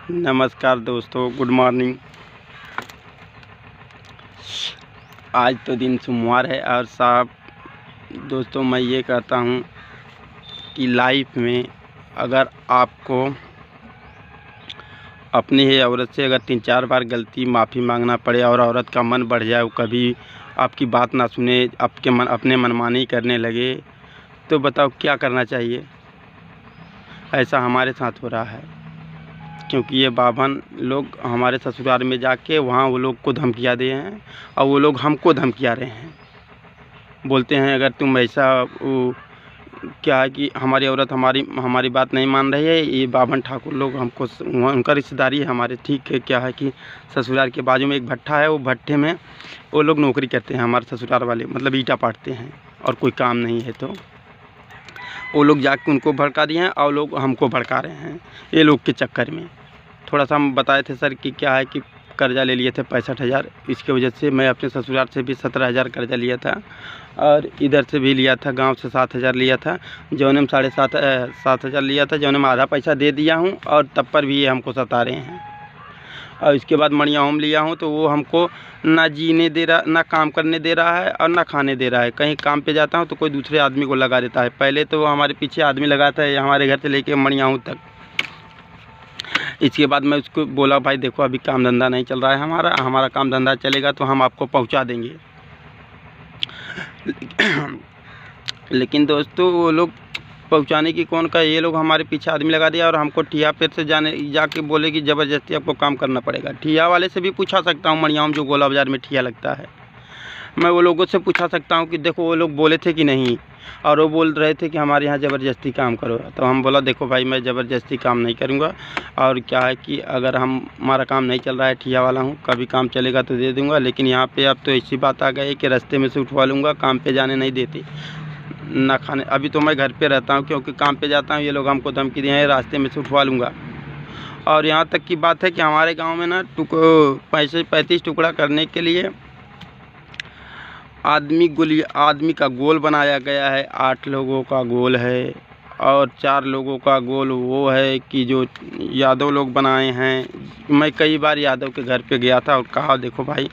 नमस्कार दोस्तों, good morning. आज तो दिन सोमवार है और साहब दोस्तों मैं ये कहता हूँ कि लाइफ में अगर आपको अपनी ही औरत से अगर 3-4 बार गलती माफ़ी मांगना पड़े और औरत का मन बढ़ जाए, वो कभी आपकी बात ना सुने, अपने मनमानी करने लगे, तो बताओ क्या करना चाहिए। ऐसा हमारे साथ हो रहा है, क्योंकि ये बाभन लोग हमारे ससुराल में जाके वहाँ वो लोग को धमकियाँ दिए हैं और वो लोग हमको धमकिया रहे हैं। बोलते हैं अगर तुम ऐसा क्या है कि हमारी औरत हमारी बात नहीं मान रही है, ये बाभन ठाकुर लोग हमको, उनका रिश्तेदारी है हमारे, ठीक है। क्या है कि ससुराल के बाजू में एक भट्ठा है, वो भट्ठे में वो लोग नौकरी करते हैं, हमारे ससुराल वाले, मतलब ईंटा पाटते हैं और कोई काम नहीं है तो वो लोग जाके उनको भड़का दिए हैं और लोग हमको भड़का रहे हैं ये लोग के चक्कर में। थोड़ा सा हम बताए थे सर कि क्या है कि कर्ज़ा ले लिए थे 65,000, इसके वजह से मैं अपने ससुराल से भी 17,000 कर्ज़ा लिया था और इधर से भी लिया था, गांव से 7,000 लिया था, जौने में 7,500 लिया था, जौने में आधा पैसा दे दिया हूं और तब पर भी ये हमको सता रहे हैं। और इसके बाद मणिया होम लिया हूँ तो वो हमको ना जीने दे रहा, ना काम करने दे रहा है और ना खाने दे रहा है। कहीं काम पे जाता हूँ तो कोई दूसरे आदमी को लगा देता है। पहले तो हमारे पीछे आदमी लगाता है हमारे घर से लेके मणिया होम तक। इसके बाद मैं उसको बोला भाई देखो अभी काम धंधा नहीं चल रहा है, हमारा काम धंधा चलेगा तो हम आपको पहुंचा देंगे। लेकिन दोस्तों वो लोग पहुंचाने की कौन का, ये लोग हमारे पीछे आदमी लगा दिया और हमको ठिया पेट से जाके बोले कि ज़बरदस्ती आपको काम करना पड़ेगा। ठिया वाले से भी पूछा सकता हूँ, मणियाम जो गोला बाज़ार में ठिया लगता है, मैं वो लोगों से पूछा सकता हूँ कि देखो वो लोग बोले थे कि नहीं, और वो बोल रहे थे कि हमारे यहाँ ज़बरदस्ती काम करो। तो हम बोला देखो भाई मैं ज़बरदस्ती काम नहीं करूँगा, और क्या है कि अगर हमारा काम नहीं चल रहा है, ठिया वाला हूँ, कभी काम चलेगा तो दे दूँगा, लेकिन यहाँ पे अब तो ऐसी बात आ गई कि रास्ते में से उठवा लूँगा, काम पे जाने नहीं देते, ना खाने। अभी तो मैं घर पे रहता हूँ क्योंकि काम पे जाता हूँ, ये लोग हमको धमकी दिए हैं रास्ते में से उठवा लूँगा। और यहाँ तक की बात है कि हमारे गाँव में ना 35 टुकड़ा करने के लिए आदमी का गोल बनाया गया है। 8 लोगों का गोल है और 4 लोगों का गोल वो है कि जो यादव लोग बनाए हैं। मैं कई बार यादव के घर पे गया था और कहा देखो भाई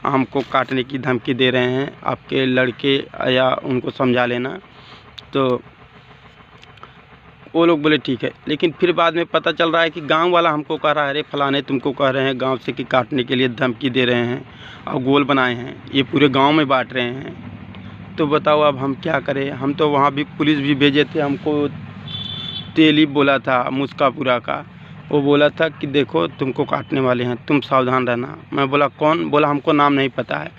हमको काटने की धमकी दे रहे हैं, आपके लड़के या उनको समझा लेना। तो वो लोग बोले ठीक है, लेकिन फिर बाद में पता चल रहा है कि गांव वाला हमको कह रहा है अरे फलाने तुमको कह रहे हैं गांव से कि काटने के लिए धमकी दे रहे हैं और गोल बनाए हैं, ये पूरे गांव में बांट रहे हैं। तो बताओ अब हम क्या करें। हम तो वहाँ भी पुलिस भी भेजे थे, हमको तेली बोला था मुस्कापुरा का, वो बोला था कि देखो तुमको काटने वाले हैं, तुम सावधान रहना। मैं बोला कौन? बोला हमको नाम नहीं पता है।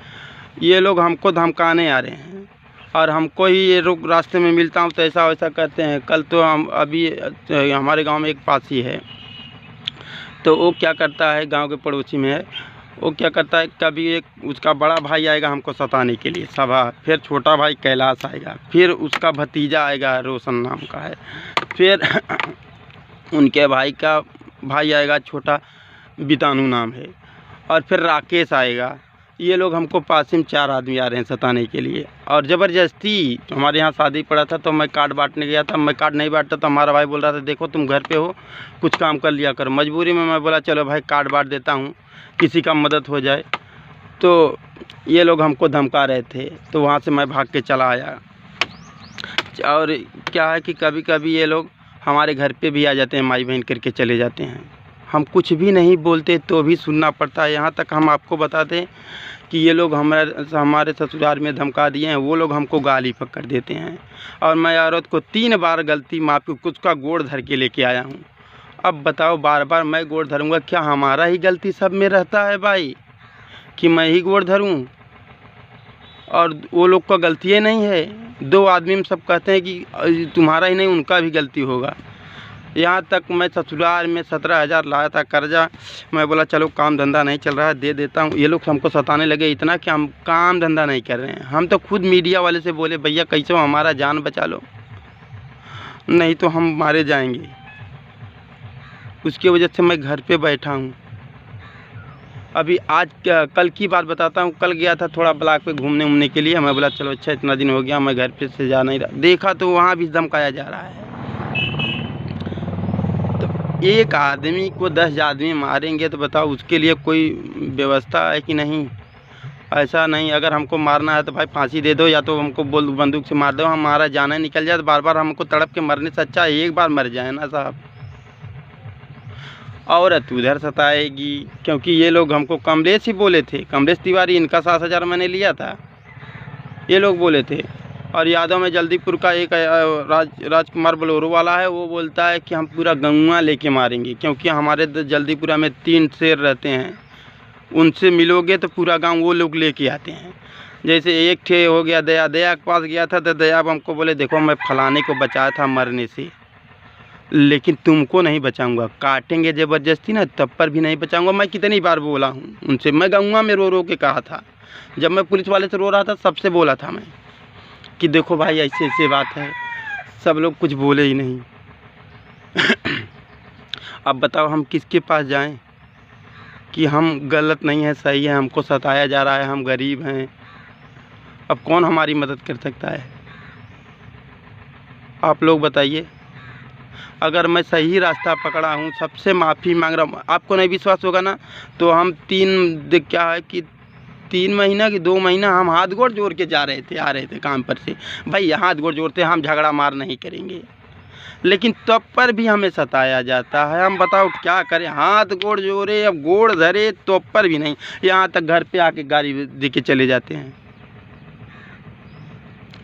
ये लोग हमको धमकाने आ रहे हैं और हमको ही ये लोग रास्ते में मिलता हूँ तो ऐसा वैसा कहते हैं। कल तो हम अभी हमारे गांव में एक पासी है, तो वो क्या करता है, गांव के पड़ोसी में है, वो क्या करता है कभी एक उसका बड़ा भाई आएगा हमको सताने के लिए सभा, फिर छोटा भाई कैलाश आएगा, फिर उसका भतीजा आएगा रोशन नाम का है, फिर उनके भाई का भाई आएगा छोटा बितानू नाम है, और फिर राकेश आएगा। ये लोग हमको पास में 4 आदमी आ रहे हैं सताने के लिए और ज़बरदस्ती। तो हमारे यहाँ शादी पड़ा था तो मैं कार्ड बांटने गया था, मैं कार्ड नहीं बांटता तो हमारा भाई बोल रहा था देखो तुम घर पे हो कुछ काम कर लिया करो। मजबूरी में मैं बोला चलो भाई कार्ड बांट देता हूँ, किसी का मदद हो जाए। तो ये लोग हमको धमका रहे थे तो वहाँ से मैं भाग के चला आया। और क्या है कि कभी कभी ये लोग हमारे घर पे भी आ जाते हैं, माई बहन करके चले जाते हैं। हम कुछ भी नहीं बोलते तो भी सुनना पड़ता है। यहाँ तक हम आपको बता दें कि ये लोग हमारे ससुराल में धमका दिए हैं, वो लोग हमको गाली पकड़ देते हैं। और मैं औरत को 3 बार गलती माफ़ी उसका गोड़ धर के लेके आया हूँ। अब बताओ बार बार मैं गोड़ धरूँगा? क्या हमारा ही गलती सब में रहता है भाई कि मैं ही गोड़ धरूँ और वो लोग का गलती नहीं है? 2 आदमी में सब कहते हैं कि तुम्हारा ही नहीं उनका भी गलती होगा। यहाँ तक मैं ससुराल में 17,000 लाया था कर्जा, मैं बोला चलो काम धंधा नहीं चल रहा है दे देता हूँ। ये लोग हमको सताने लगे इतना कि हम काम धंधा नहीं कर रहे हैं। हम तो खुद मीडिया वाले से बोले भैया कैसे हमारा जान बचा लो, नहीं तो हम मारे जाएंगे। उसकी वजह से मैं घर पे बैठा हूँ। अभी कल की बात बताता हूँ। कल गया था थोड़ा ब्लॉक पे घूमने के लिए, मैं बोला चलो अच्छा इतना दिन हो गया मैं घर पे से जा नहीं रहा, देखा तो वहाँ भी धमकाया जा रहा है। एक आदमी को 10 आदमी मारेंगे तो बताओ उसके लिए कोई व्यवस्था है कि नहीं? ऐसा नहीं, अगर हमको मारना है तो भाई फांसी दे दो, या तो हमको बंदूक से मार दो, हमारा जान निकल जाए। तो बार बार हमको तड़प के मरने से अच्छा एक बार मर जाए ना साहब। औरत उधर सताएगी, क्योंकि ये लोग हमको कमलेश ही बोले थे, कमलेश तिवारी, इनका 7,000 मैंने लिया था, ये लोग बोले थे। और यादव में जल्दीपुर का एक राजकुमार बोलोरो वाला है, वो बोलता है कि हम पूरा गौवा लेके मारेंगे, क्योंकि हमारे जल्दीपुरा में 3 शेर रहते हैं, उनसे मिलोगे तो पूरा गांव वो लोग लेके आते हैं। जैसे एक ठे हो गया दया के पास गया था, तो दया हमको बोले देखो मैं फलाने को बचाया था मरने से, लेकिन तुमको नहीं बचाऊंगा, काटेंगे ज़बरदस्ती ना तब पर भी नहीं बचाऊंगा। मैं कितनी बार बोला हूँ उनसे, मैं गौवा में रो रो के कहा था, जब मैं पुलिस वाले से रो रहा था सबसे बोला था मैं कि देखो भाई ऐसे ऐसे बात है, सब लोग कुछ बोले ही नहीं। अब बताओ हम किसके पास जाएं कि हम गलत नहीं है, सही है, हमको सताया जा रहा है, हम गरीब हैं, अब कौन हमारी मदद कर सकता है? आप लोग बताइए। अगर मैं सही रास्ता पकड़ा हूँ, सबसे माफ़ी मांग रहा हूँ, आपको नहीं विश्वास होगा ना तो हम 3 महीना कि 2 महीना हम हाथ गोड़ जोड़ के आ रहे थे काम पर से, भाई हाथ गोड़ जोड़ते हम झगड़ा मार नहीं करेंगे, लेकिन तब पर भी हमें सताया जाता है। हम बताओ क्या करें, हाथ गोड़ जोड़े, अब गोड़ धरे तो पर भी नहीं, यहाँ तक घर पे आके गाड़ी दे के चले जाते हैं।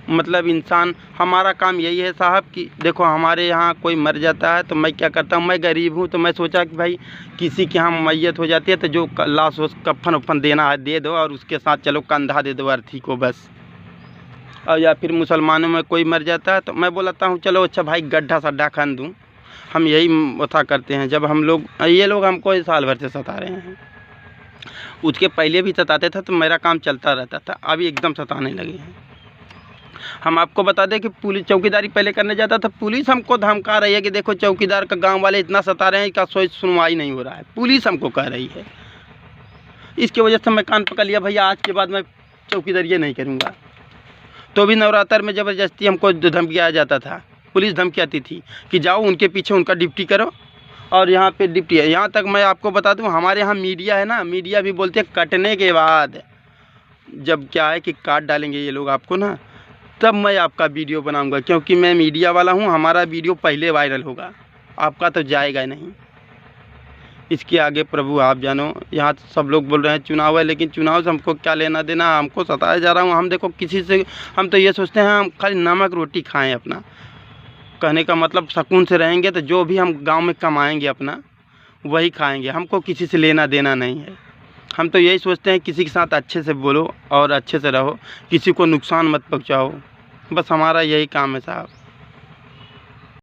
मतलब इंसान, हमारा काम यही है साहब कि देखो हमारे यहाँ कोई मर जाता है तो मैं क्या करता हूँ, मैं गरीब हूँ तो मैं सोचा कि भाई किसी के यहाँ मैयत हो जाती है तो जो लाश हो कफन उफन देना है दे दो, और उसके साथ चलो कंधा दे दो अर्थी को बस। और या फिर मुसलमानों में कोई मर जाता है तो मैं बोलता हूँ चलो अच्छा भाई गड्ढा सड्ढा खन दूँ, हम यही वथा करते हैं। जब हम लोग, ये लोग हमको साल भर से सता रहे हैं, उसके पहले भी सताते थे तो मेरा काम चलता रहता था, अभी एकदम सताने लगे हैं। हम आपको बता दें कि पुलिस चौकीदारी पहले करने जाता था, पुलिस हमको धमका रही है कि देखो चौकीदार का गांव वाले इतना सता रहे हैं कि कोई सुनवाई नहीं हो रहा है, पुलिस हमको कह रही है। इसकी वजह से मैं कान पकड़ लिया, भैया आज के बाद मैं चौकीदारी नहीं करूँगा। तो भी नवरात्र में ज़बरदस्ती हमको धमकियाया जाता था, पुलिस धमकी आती थी कि जाओ उनके पीछे उनका ड्यूटी करो, और यहाँ पे ड्यूटी है। यहाँ तक मैं आपको बता दूँ, हमारे यहाँ मीडिया है ना, मीडिया भी बोलते हैं कटने के बाद जब क्या है कि काट डालेंगे ये लोग आपको ना, तब मैं आपका वीडियो बनाऊंगा, क्योंकि मैं मीडिया वाला हूँ, हमारा वीडियो पहले वायरल होगा, आपका तो जाएगा नहीं। इसके आगे प्रभु आप जानो। यहाँ सब लोग बोल रहे हैं चुनाव है, लेकिन चुनाव से हमको क्या लेना देना, हमको सताया जा रहा हूँ। हम देखो किसी से, हम तो ये सोचते हैं हम खाली नमक रोटी खाएं अपना, कहने का मतलब सुकून से रहेंगे तो जो भी हम गांव में कमाएंगे अपना वही खाएंगे, हमको किसी से लेना देना नहीं है। हम तो यही सोचते हैं किसी के साथ अच्छे से बोलो और अच्छे से रहो, किसी को नुकसान मत पहुंचाओ, बस हमारा यही काम है साहब।